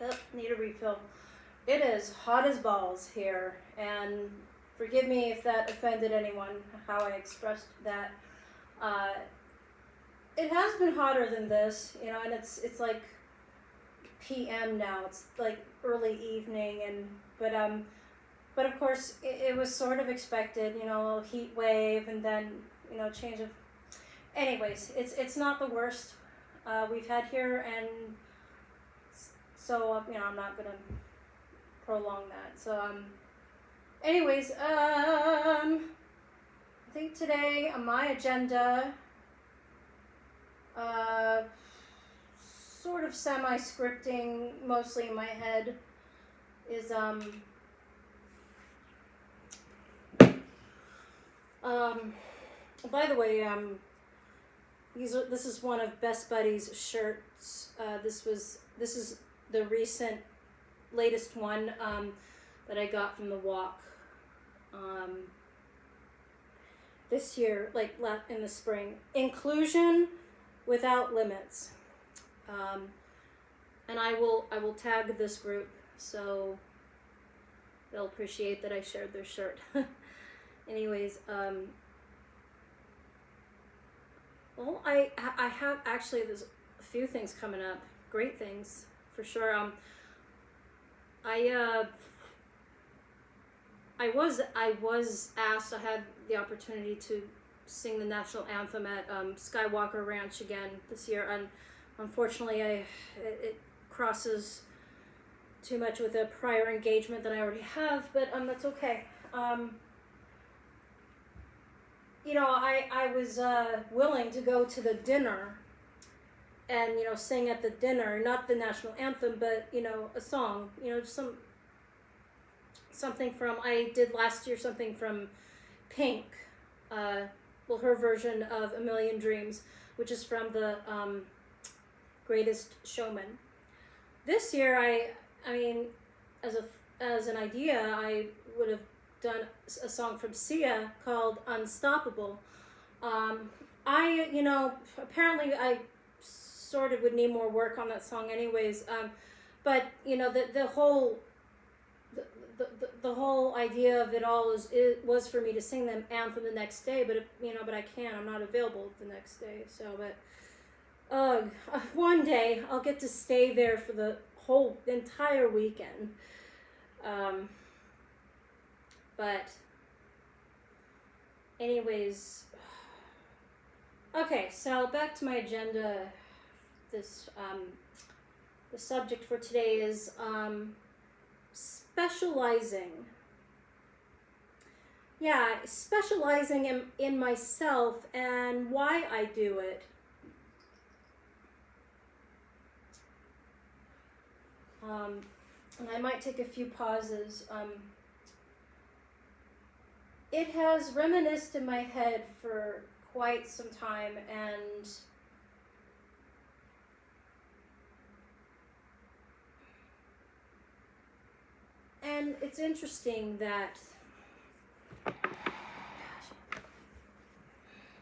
Oh, need a refill. It is hot as balls here, and forgive me if that offended anyone, how I expressed that. It has been hotter than this, and it's like PM now. It's like early evening, but of course it was sort of expected, a heat wave, and then change of. Anyways, it's not the worst we've had here, and so I'm not gonna prolong that. So anyways, I think today on my agenda, sort of semi-scripting, mostly in my head, is by the way, this is one of Best Buddy's shirts. This is the latest one that I got from the walk this year, like in the spring. Inclusion without limits, and I will tag this group so they'll appreciate that I shared their shirt. Anyways, well, I have actually, there's a few things coming up, great things for sure. I was asked, I had the opportunity to sing the national anthem at Skywalker Ranch again this year, and unfortunately it crosses too much with a prior engagement that I already have, but that's okay. I was willing to go to the dinner and sing at the dinner, not the national anthem, but a song, just something from, I did last year something from Pink, her version of A Million Dreams, which is from the Greatest Showman. This year, I mean, as an idea, I would have done a song from Sia called Unstoppable. Apparently I sort of would need more work on that song anyways, but the whole idea of it all was for me to sing the anthem the next day, but I can't, I'm not available the next day, so, but one day I'll get to stay there for the entire weekend. But anyways, okay, so back to my agenda. This the subject for today is specializing. Yeah, specializing in myself and why I do it. And I might take a few pauses. It has reminisced in my head for quite some time, and it's interesting that I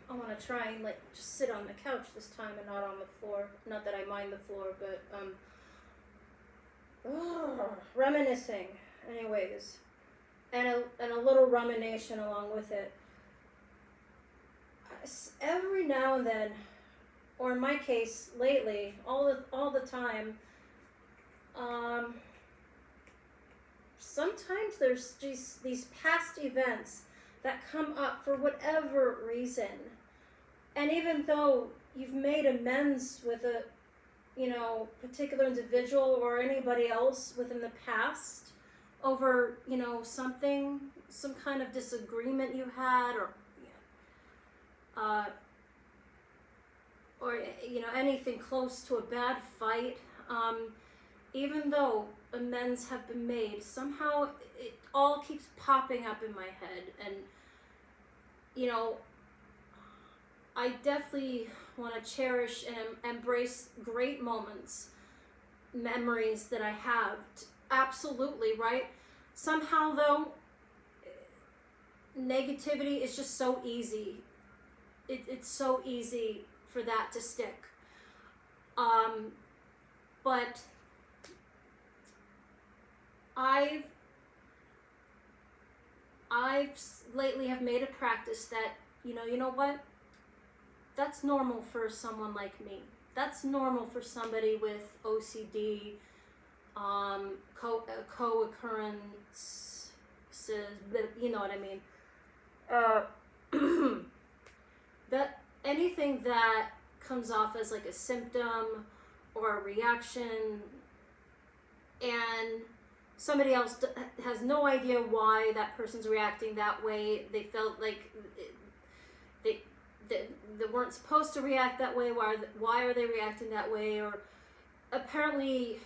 want to try and just sit on the couch this time and not on the floor. Not that I mind the floor, but reminiscing, anyways. And a little rumination along with it. Every now and then, or in my case, lately, all the time, sometimes there's just these past events that come up for whatever reason. And even though you've made amends with a, particular individual or anybody else within the past, over, some kind of disagreement you had, or anything close to a bad fight, even though amends have been made, somehow it all keeps popping up in my head, and, I definitely want to cherish and embrace great moments, memories that I have. Absolutely, right? Somehow, though, negativity is just so easy. It's so easy for that to stick. But I've lately have made a practice that, you know what? That's normal for someone like me. That's normal for somebody with OCD, co-occurrences, you know what I mean? That anything that comes off as like a symptom or a reaction, and somebody else has no idea why that person's reacting that way. They felt like they weren't supposed to react that way. Why are they reacting that way? Or apparently,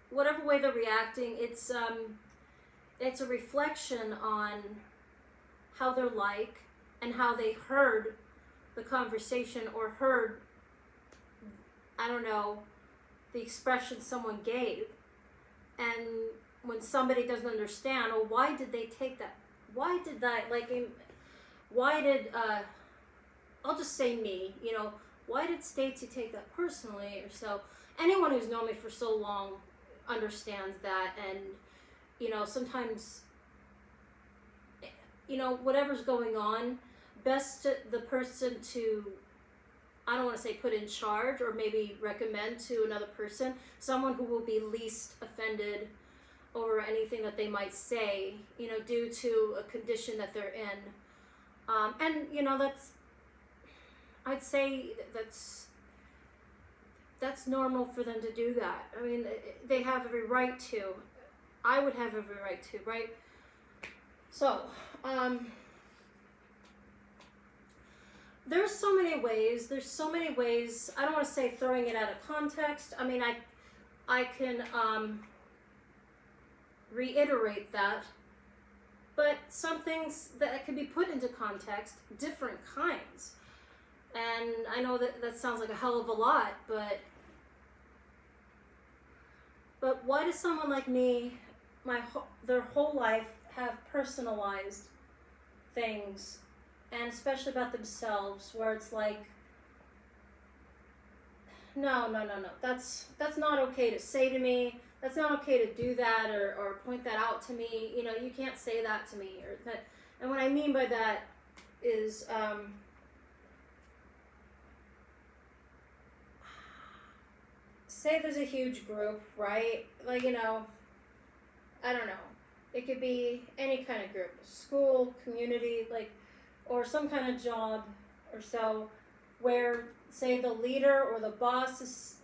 whatever way they're reacting, it's a reflection on how they're like and how they heard the conversation or heard, I don't know, the expression someone gave. And when somebody doesn't understand, well, why did they take that? Why did that, I'll just say me, why did Stacey take that personally or so? Anyone who's known me for so long understands that, and, sometimes, whatever's going on, best the person to, I don't want to say put in charge, or maybe recommend to another person, someone who will be least offended over anything that they might say, due to a condition that they're in. And, I'd say that's normal for them to do that. I mean, they have every right to. I would have every right to, right? So, there's so many ways. I don't want to say throwing it out of context. I mean, I can reiterate that, but some things that can be put into context, different kinds. And I know that sounds like a hell of a lot, but why does someone like me, their whole life, have personalized things, and especially about themselves, where it's like, no, that's not okay to say to me. That's not okay to do that or point that out to me. You can't say that to me or that. And what I mean by that is, say there's a huge group, right? Like, I don't know. It could be any kind of group, school, community, or some kind of job or so, where, say, the leader or the boss is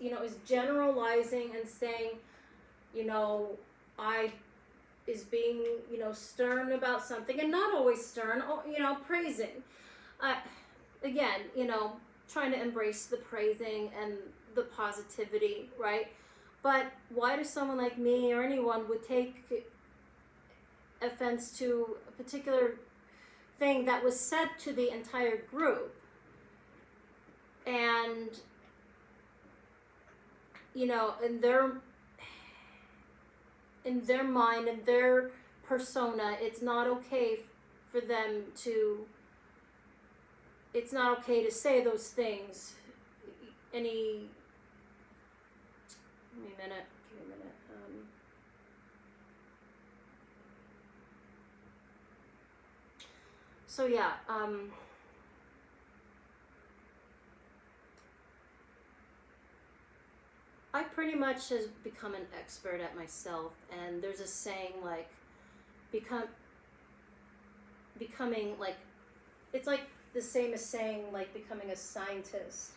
generalizing and saying, is being, stern about something, and not always stern, praising. Again, trying to embrace the praising and the positivity, right? But why does someone like me or anyone would take offense to a particular thing that was said to the entire group? And, in their mind and their persona, it's not okay for them to, it's not okay to say those things. Give me a minute. So yeah, I pretty much has become an expert at myself, and there's a saying like, becoming like, it's like the same as saying like becoming a scientist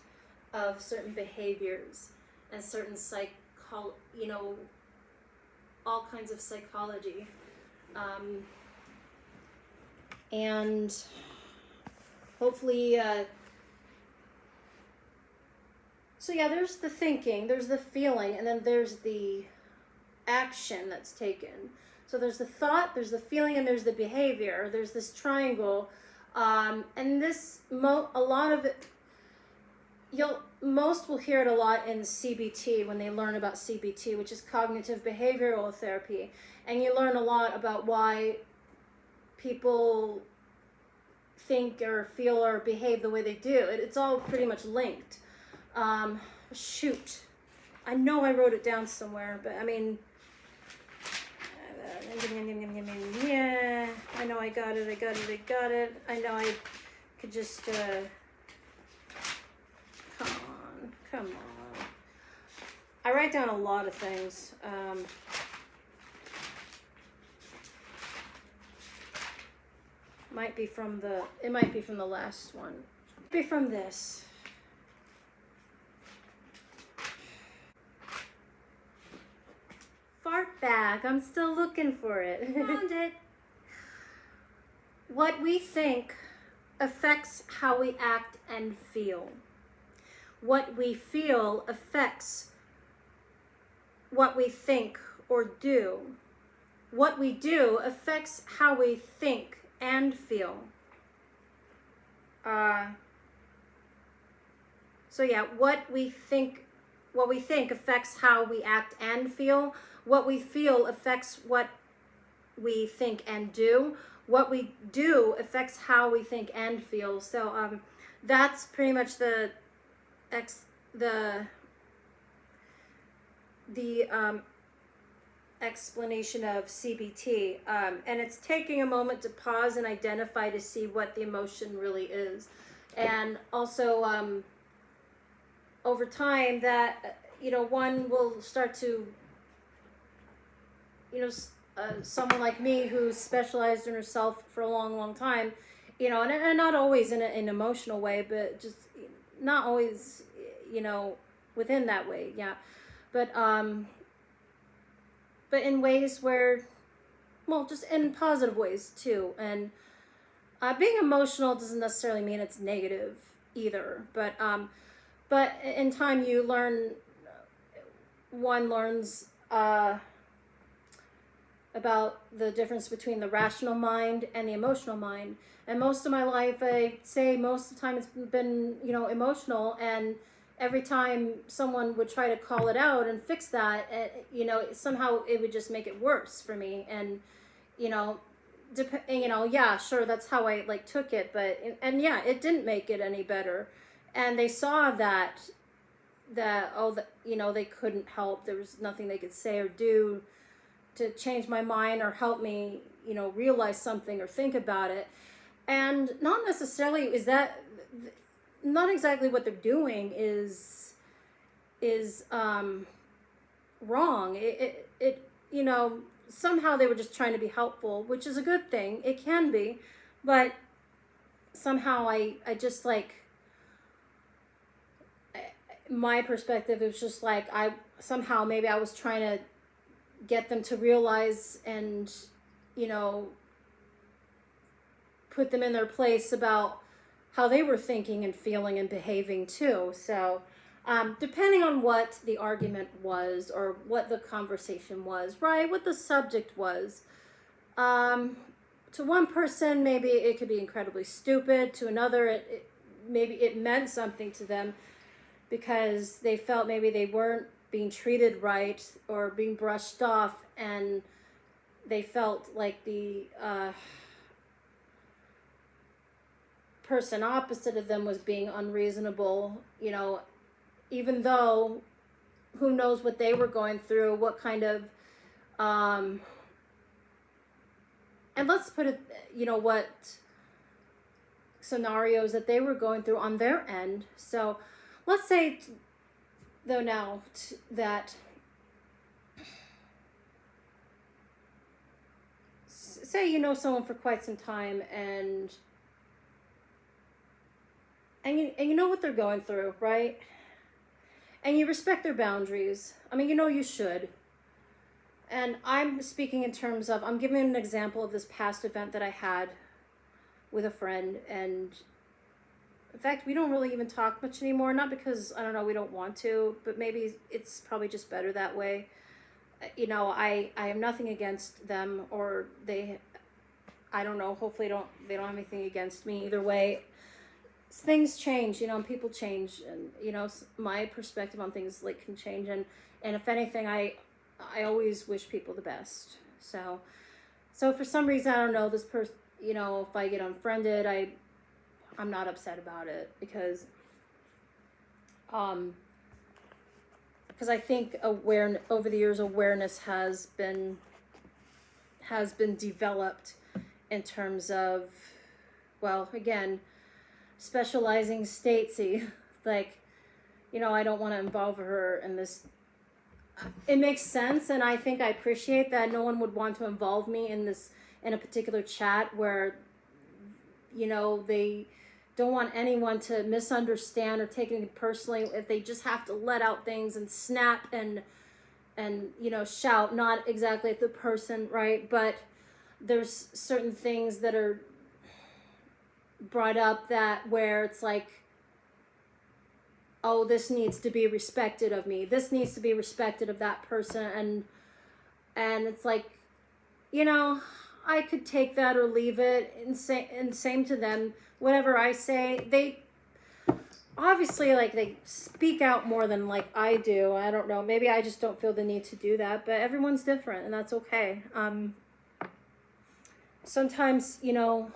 of certain behaviors and certain all kinds of psychology, and hopefully. So yeah, there's the thinking, there's the feeling, and then there's the action that's taken. So there's the thought, there's the feeling, and there's the behavior. There's this triangle, and this a lot of it. Most will hear it a lot in CBT when they learn about CBT, which is cognitive behavioral therapy, and you learn a lot about why people think or feel or behave the way they do. It's all pretty much linked. Shoot. I know I wrote it down somewhere, but I mean, yeah, I know I got it. I know I could just, come on. I write down a lot of things. It might be from the last one. It might be from this. Fart bag. I'm still looking for it. Found it. What we think affects how we act and feel. What we feel affects what we think or do. What we do affects how we think and feel. So yeah, what we think affects how we act and feel. What we feel affects what we think and do. What we do affects how we think and feel. So that's pretty much the explanation of CBT, and it's taking a moment to pause and identify to see what the emotion really is, and also over time that one will start to someone like me who's specialized in herself for a long time, and not always in an emotional way, but just not always within that way, yeah, but in ways where, well, just in positive ways too. And being emotional doesn't necessarily mean it's negative either. But in time one learns about the difference between the rational mind and the emotional mind. And most of my life, I say most of the time it's been, emotional, and every time someone would try to call it out and fix that, somehow it would just make it worse for me. And, yeah, sure, that's how I took it, but, and yeah, it didn't make it any better. And they saw that they couldn't help. There was nothing they could say or do to change my mind or help me, realize something or think about it. And not necessarily is that, not exactly what they're doing is wrong. It somehow they were just trying to be helpful, which is a good thing. It can be, but somehow I just my perspective is just I somehow maybe I was trying to get them to realize and put them in their place about how they were thinking and feeling and behaving too. So depending on what the argument was or what the conversation was, right, what the subject was, to one person maybe it could be incredibly stupid. To another, maybe it meant something to them because they felt maybe they weren't being treated right or being brushed off, and they felt like the person opposite of them was being unreasonable, even though who knows what they were going through, what kind of and let's put it, what scenarios that they were going through on their end. So let's say though now that say you know someone for quite some time, and you know what they're going through, right? And you respect their boundaries. I mean, you should. And I'm speaking in terms of, I'm giving an example of this past event that I had with a friend. And in fact, we don't really even talk much anymore. Not because, I don't know, we don't want to, but maybe it's probably just better that way. I have nothing against them, or I don't know, hopefully they don't have anything against me either way. Things change, and people change, and my perspective on things can change, and if anything, I always wish people the best. So for some reason, I don't know, this person, if I get unfriended, I I'm not upset about it because I think over the years awareness has been developed in terms of, well, again, specializing Stacy, like, you know, I don't want to involve her in this. It makes sense, and I think I appreciate that no one would want to involve me in a particular chat where, you know, they don't want anyone to misunderstand or take it personally if they just have to let out things and snap and you know, shout, not exactly at the person, right? But there's certain things that are brought up that where it's like, oh, this needs to be respected of me. This needs to be respected of that person. And it's like, you know, I could take that or leave it, and same to them. Whatever I say, they obviously, like, they speak out more than like I do. I don't know. Maybe I just don't feel the need to do that, but everyone's different, and that's okay. Sometimes, you know,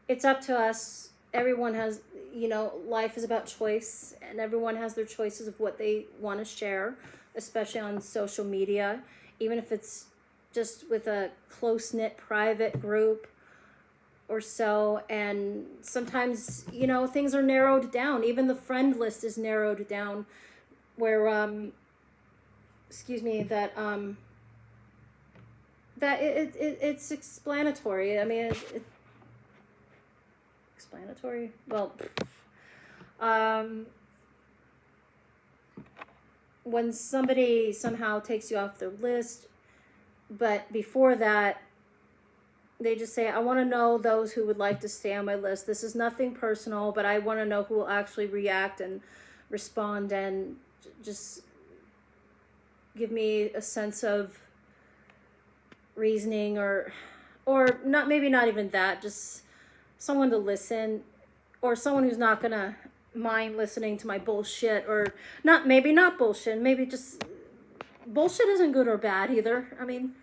it's up to us. Everyone has, you know, life is about choice, and everyone has their choices of what they want to share, especially on social media, even if it's just with a close-knit private group or so. And sometimes, you know, things are narrowed down. Even the friend list is narrowed down where, that it's explanatory. I mean, explanatory? Well, when somebody somehow takes you off their list, but before that, they just say, I want to know those who would like to stay on my list. This is nothing personal, but I want to know who will actually react and respond and just give me a sense of reasoning or not, maybe not even that, just someone to listen, or someone who's not going to mind listening to my bullshit, or maybe not bullshit, maybe just bullshit isn't good or bad either. I mean,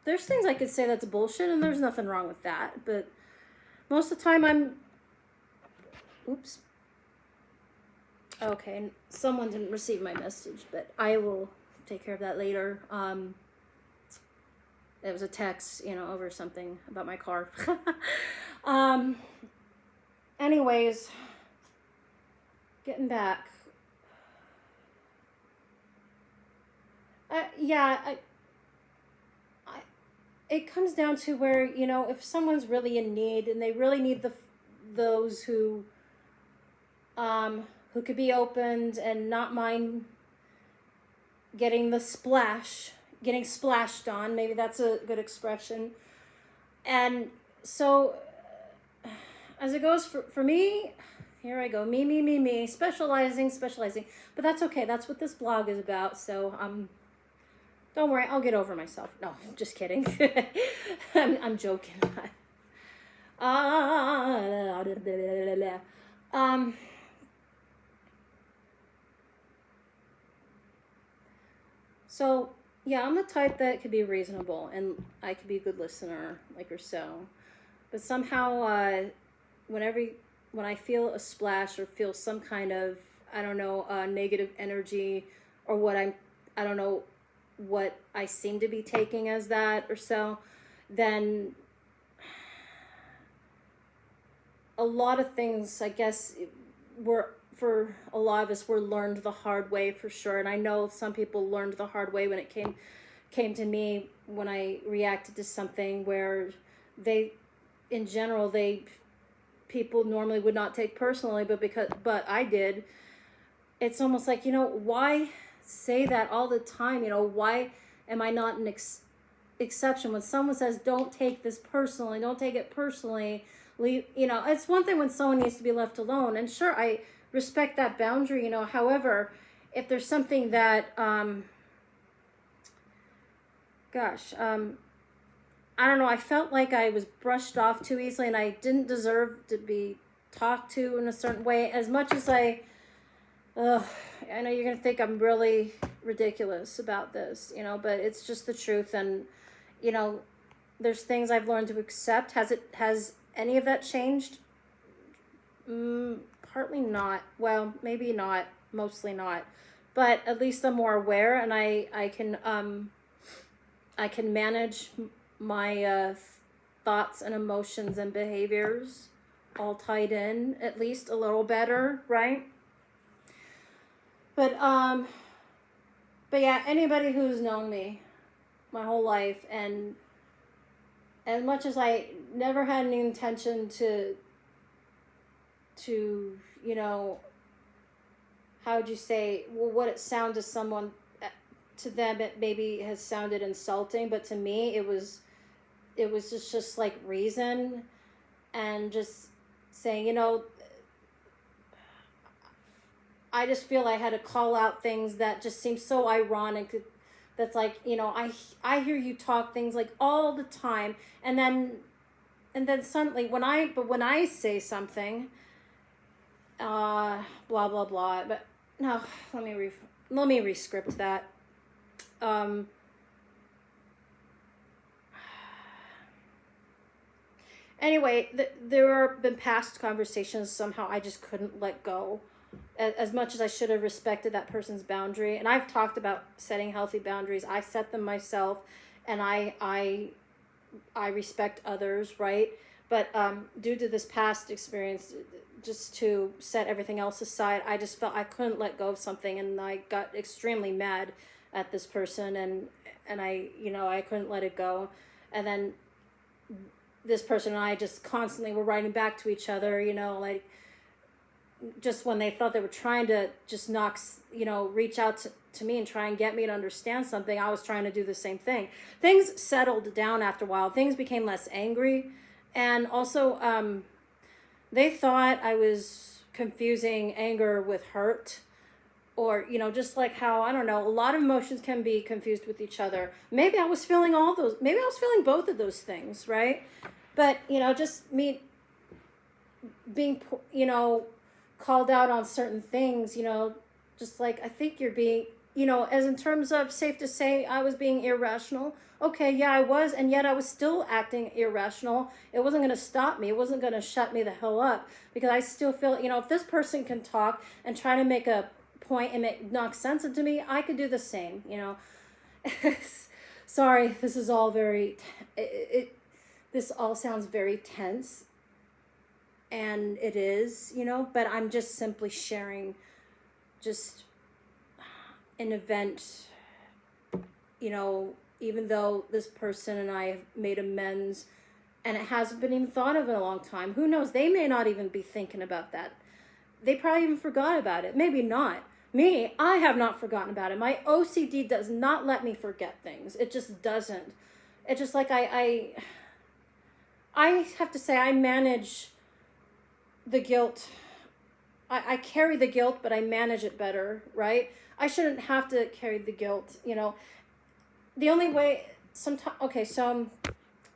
there's things I could say that's bullshit, and there's nothing wrong with that. But most of the time oops. Okay, someone didn't receive my message, but I will take care of that later. It was a text, you know, over something about my car. Anyways, getting back. It comes down to where, you know, if someone's really in need and they really need those who could be opened and not mind getting splashed on, maybe that's a good expression. And so, as it goes for me, here I go, me, specializing, but that's okay, that's what this blog is about, so, don't worry, I'll get over myself. No, I'm just kidding. I'm joking. So, yeah, I'm the type that could be reasonable, and I could be a good listener, like or so. But somehow, when I feel a splash or feel some kind of, I don't know, negative energy, or I don't know, what I seem to be taking as that or so, then a lot of things, I guess, for a lot of us, were learned the hard way for sure. And I know some people learned the hard way when it came to me, when I reacted to something where in general, people normally would not take personally, but I did. It's almost like, you know, why say that all the time? You know, why am I not an exception when someone says, don't take this personally, don't take it personally, you know? It's one thing when someone needs to be left alone, and sure, I respect that boundary, you know. However, if there's something that I don't know, I felt like I was brushed off too easily, and I didn't deserve to be talked to in a certain way, as much as I know you're going to think I'm really ridiculous about this, you know, but it's just the truth. And, you know, there's things I've learned to accept. Has any of that changed? Partly not. Well, maybe not. Mostly not. But at least I'm more aware, and I can manage my thoughts and emotions and behaviors all tied in at least a little better, right? But yeah, anybody who's known me my whole life, and as much as I never had any intention to how would you say, well, what it sounded to someone, to them it maybe has sounded insulting, but to me it was just like reason, and just saying, I just feel I had to call out things that just seem so ironic. That's like, I hear you talk things like all the time, and then suddenly when I say something, blah blah blah. But no, let me re-script that. Anyway, there have been past conversations somehow I just couldn't let go, as much as I should have respected that person's boundary. And I've talked about setting healthy boundaries. I set them myself, and I respect others, right? But due to this past experience, just to set everything else aside, I just felt I couldn't let go of something, and I got extremely mad at this person, and I couldn't let it go. And then this person and I just constantly were writing back to each other, like, just when they thought they were trying to just reach out to me and try and get me to understand something, I was trying to do the same thing. Things settled down after a while. Things became less angry. And also, they thought I was confusing anger with hurt, or, just like how, I don't know, a lot of emotions can be confused with each other. Maybe I was feeling maybe I was feeling both of those things, right? But, just me being, called out on certain things, just like, I think you're being, as in terms of safe to say I was being irrational. Okay, yeah, I was, and yet I was still acting irrational. It wasn't going to stop me. It wasn't going to shut me the hell up, because I still feel, if this person can talk and try to make a point and knock sense into me, I could do the same, Sorry, this is all very, this all sounds very tense, and it is, but I'm just simply sharing just an event, even though this person and I have made amends, and it hasn't been even thought of in a long time. Who knows? They may not even be thinking about that. They probably even forgot about it. Maybe not. Me, I have not forgotten about it. My OCD does not let me forget things. It just doesn't. It's just like I have to say I manage the guilt. I carry the guilt, but I manage it better, right? I shouldn't have to carry the guilt, The only way, sometimes, okay, so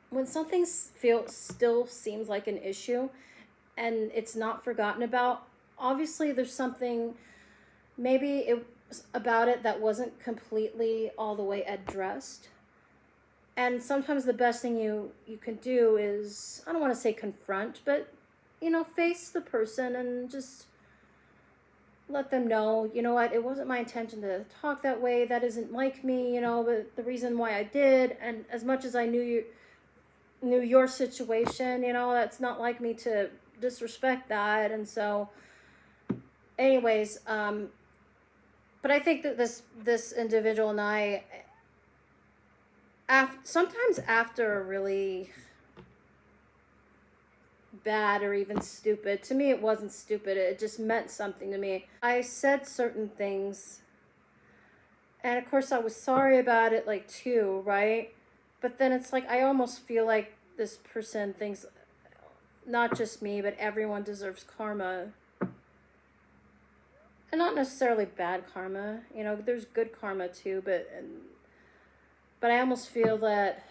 when something still seems like an issue and it's not forgotten about, obviously there's something, maybe it was about it that wasn't completely all the way addressed. And sometimes the best thing you can do is, I don't want to say confront, but, face the person and just let them know, what, it wasn't my intention to talk that way. That isn't like me, but the reason why I did, and as much as I knew your situation, that's not like me to disrespect that. And so anyways, but I think that this individual and I, sometimes after a really bad or even stupid, to me it wasn't stupid, it just meant something to me, I said certain things, and of course I was sorry about it, like, too, right? But then it's like I almost feel like this person thinks not just me, but everyone deserves karma. And not necessarily bad karma, there's good karma too, but I almost feel that,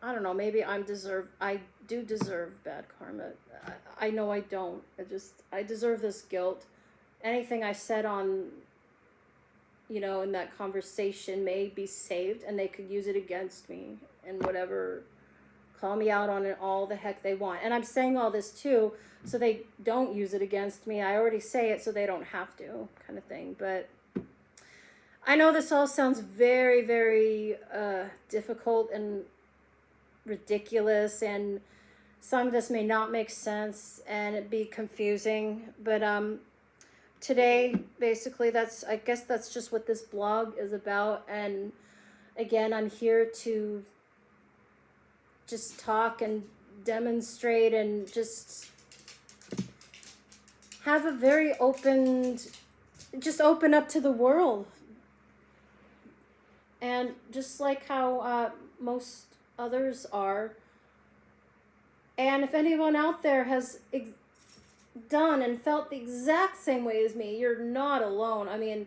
I don't know, maybe I do deserve bad karma. I know I don't. I deserve this guilt. Anything I said on in that conversation may be saved, and they could use it against me and whatever, call me out on it all the heck they want. And I'm saying all this too so they don't use it against me. I already say it so they don't have to, kind of thing. But I know this all sounds very, very difficult and ridiculous, and some of this may not make sense and it be confusing, but today basically I guess that's just what this blog is about. And again, I'm here to just talk and demonstrate and just have a very open up to the world. And just like how most others are. And if anyone out there has done and felt the exact same way as me, you're not alone. I mean,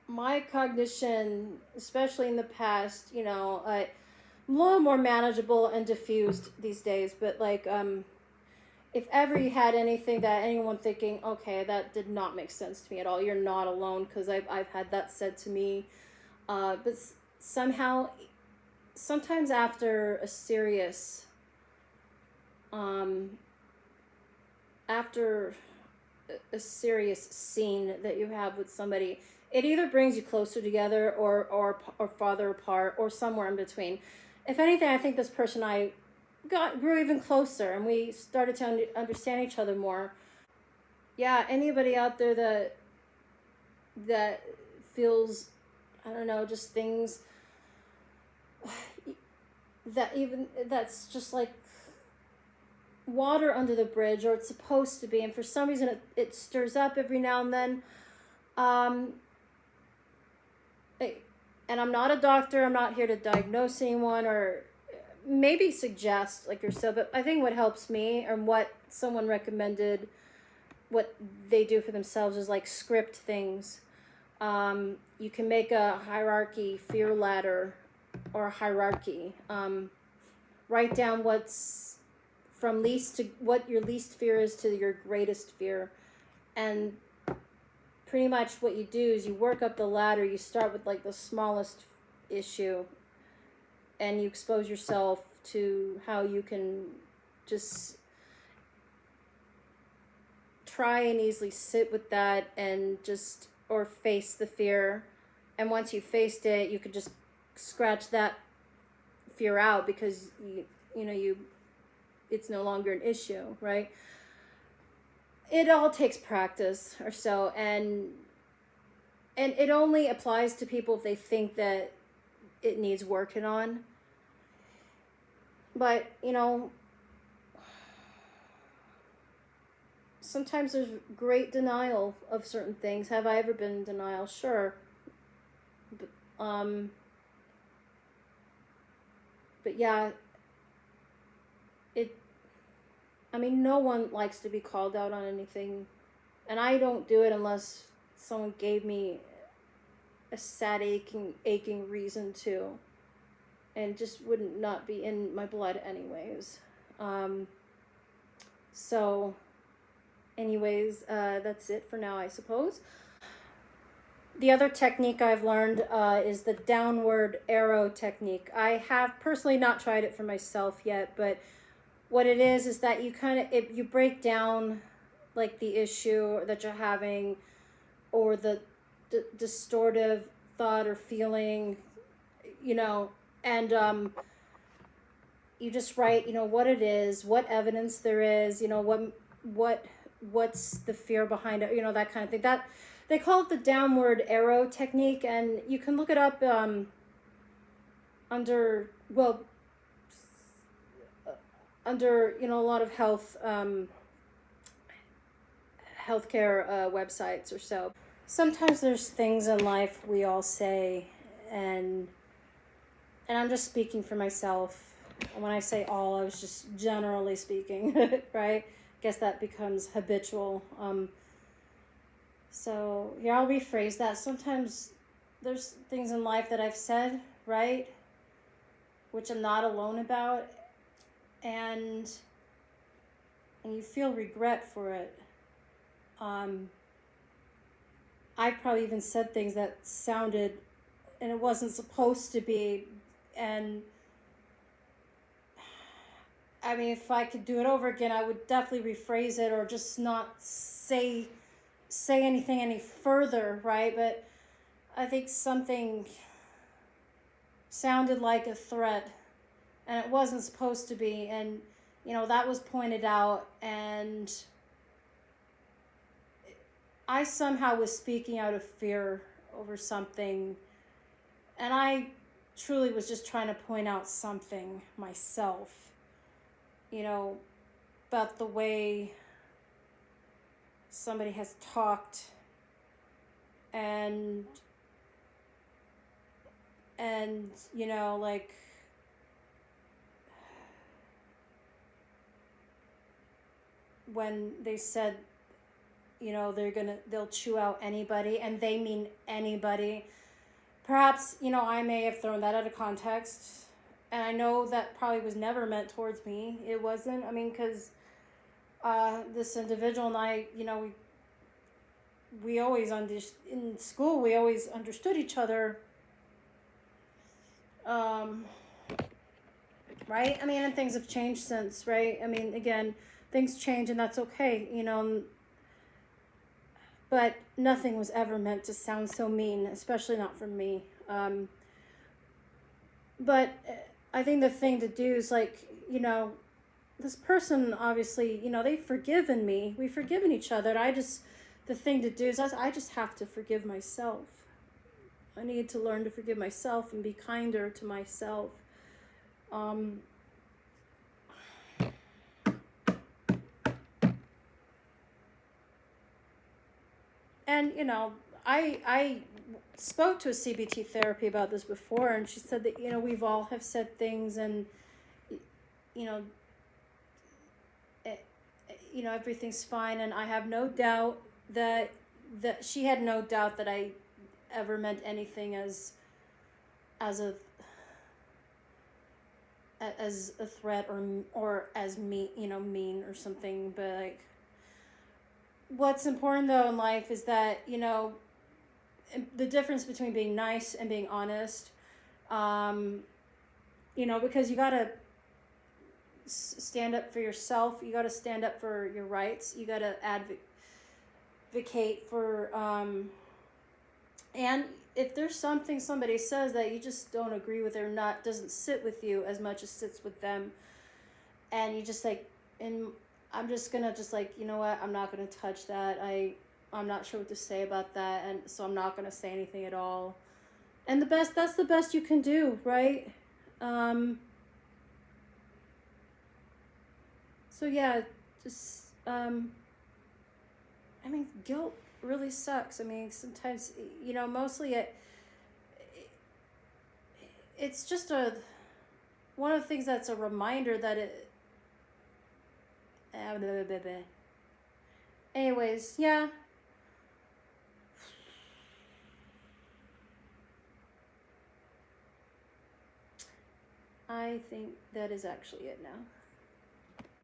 my cognition, especially in the past, I'm a little more manageable and diffused these days. But like, if ever you had anyone thinking, okay, that did not make sense to me at all, you're not alone, because I've had that said to me. But somehow, sometimes after a serious, scene that you have with somebody, it either brings you closer together or farther apart, or somewhere in between. If anything, I think this person I grew even closer, and we started to understand each other more. Yeah, anybody out there that feels, I don't know, just things that's just like water under the bridge, or it's supposed to be, and for some reason it stirs up every now and then. And I'm not a doctor, I'm not here to diagnose anyone or maybe suggest like yourself, but I think what helps me, or what someone recommended, what they do for themselves, is like script things. You can make a hierarchy, fear ladder, or a hierarchy. Write down what's from least to what your least fear is to your greatest fear. And pretty much what you do is you work up the ladder. You start with like the smallest issue, and you expose yourself to how you can just try and easily sit with that and or face the fear. And once you faced it, you could just scratch that fear out, because it's no longer an issue, right? It all takes practice or so, and it only applies to people if they think that it needs working on. But sometimes there's great denial of certain things. Have I ever been in denial? Sure. But yeah, no one likes to be called out on anything, and I don't do it unless someone gave me a sad aching reason to, and just wouldn't not be in my blood anyways. So anyways, that's it for now, I suppose. The other technique I've learned is the downward arrow technique. I have personally not tried it for myself yet, but what it is that you you break down like the issue that you're having, or the distortive thought or feeling, and you just write, what it is, what evidence there is, what's the fear behind it, that kind of thing. That they call it the downward arrow technique, and you can look it up under a lot of healthcare websites or so. Sometimes there's things in life we all say, and I'm just speaking for myself. And when I say all, I was just generally speaking, right? Guess that becomes habitual. So here, I'll rephrase that. Sometimes there's things in life that I've said, right, which I'm not alone about, and you feel regret for it. I probably even said things that sounded, and it wasn't supposed to be. And I mean, if I could do it over again, I would definitely rephrase it or just not say anything any further, right? But I think something sounded like a threat, and it wasn't supposed to be. And that was pointed out, and I somehow was speaking out of fear over something, and I truly was just trying to point out something myself, about the way somebody has talked and like, when they said, they'll chew out anybody, and they mean anybody. Perhaps, I may have thrown that out of context, and I know that probably was never meant towards me. It wasn't. I mean, because this individual and I, we always in school, we always understood each other. Right? I mean, and things have changed since, right? I mean, again, things change, and that's okay, but nothing was ever meant to sound so mean, especially not from me. But I think the thing to do is, like, this person, obviously, they've forgiven me. We've forgiven each other. And the thing to do is I just have to forgive myself. I need to learn to forgive myself and be kinder to myself. And, I spoke to a CBT therapy about this before, and she said that, we've all have said things, and, everything's fine. And I have no doubt that she had no doubt that I ever meant anything as a threat or as mean or something. But, like, what's important though in life is that, the difference between being nice and being honest, because you gotta stand up for yourself. You gotta stand up for your rights. You gotta advocate for, and if there's something somebody says that you just don't agree with or doesn't sit with you as much as sits with them, and you just like, and I'm just gonna you know what, I'm not gonna touch that. I'm not sure what to say about that, and so I'm not gonna say anything at all. And that's the best you can do, right? So yeah, just I mean, guilt really sucks. I mean, sometimes, mostly it's just one of the things that's a reminder that anyways, yeah. I think that is actually it now.